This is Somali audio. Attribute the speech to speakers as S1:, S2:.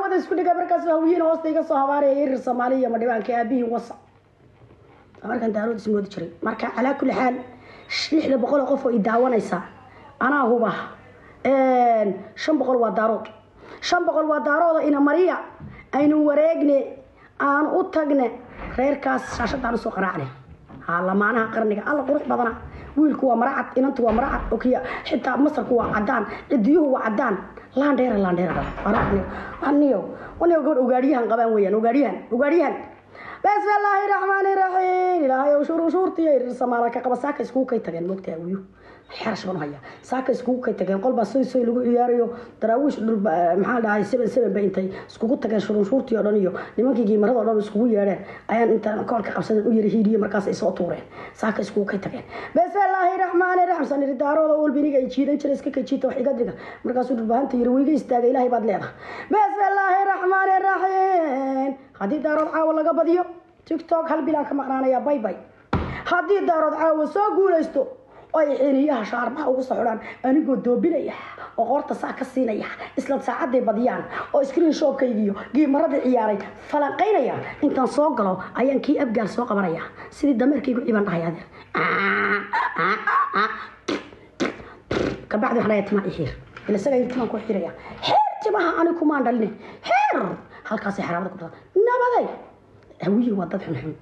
S1: هودا اسكو دغا markaas hawiyeen hoostayga soo habaarayay Soomaaliya ma dhibaan ka abihi wasa markan daarood ismoodi jiray marka ala kulli xaal 600 qof oo i daawanaysa ana huba 500 waa daarood 500 waa daarooda ina Mariya aynu wareegne aan u tagne reerkaas shaashadaan soo qaraacnay lamaanaha qarniga alla qurux badana wiilku waa maracad inantu waa maracad oo kiya xitaa masarku waa cadaan cidiyuhu waa cadaan laandheera aniyo god ugaadhiyahan qabaan weeyaan ugaadhiyahan بسم الله الرحمن الرحيم إلهي وشورتي الرسمالة كقبل ساك سكوك يتجن مقطع ويو حرش من هيا ساك سكوك يتجن قلب سوي لقو ياريو تراويش محل هاي سبن بينتي سكوك تجن شورتي أرانيو لما كيجي مرة أرانو سكوك يارين أيان أنت كار كقبل ويري هيدي مركز إساطورين ساك سكوك يتجن بسم الله الرحمن الرحيم سنير الدارو أول بيني يشيد إنش رزق يشيد وحيد قدرك مركز البهان تيروي يستاج إلهي بدلنا بسم الله الرحمن الرحيم هذه دارو عاول قبضيو تيك توك هل بلا كمقنانا يا باي باي هذه دارو عاول سو غوليستو اي xiriyaha shaarbaha ugu socdaan anigoo doobinaya oo qorta saaka siinaya isla saacadii badiyaan oo screen shot-kaygiyo geemarada ciyaaray falanqeynaya intaan soo galo ayaan kii abgaal soo qabanaya sidii dameerkaygu iban dhahayaad ka bacdi waxna yatma xiir ila saga yirtaan ku xiraya xeer timaha anigu ma dhaline xeer halkaas xaraabada ku nabaday hawiyi waa dad xun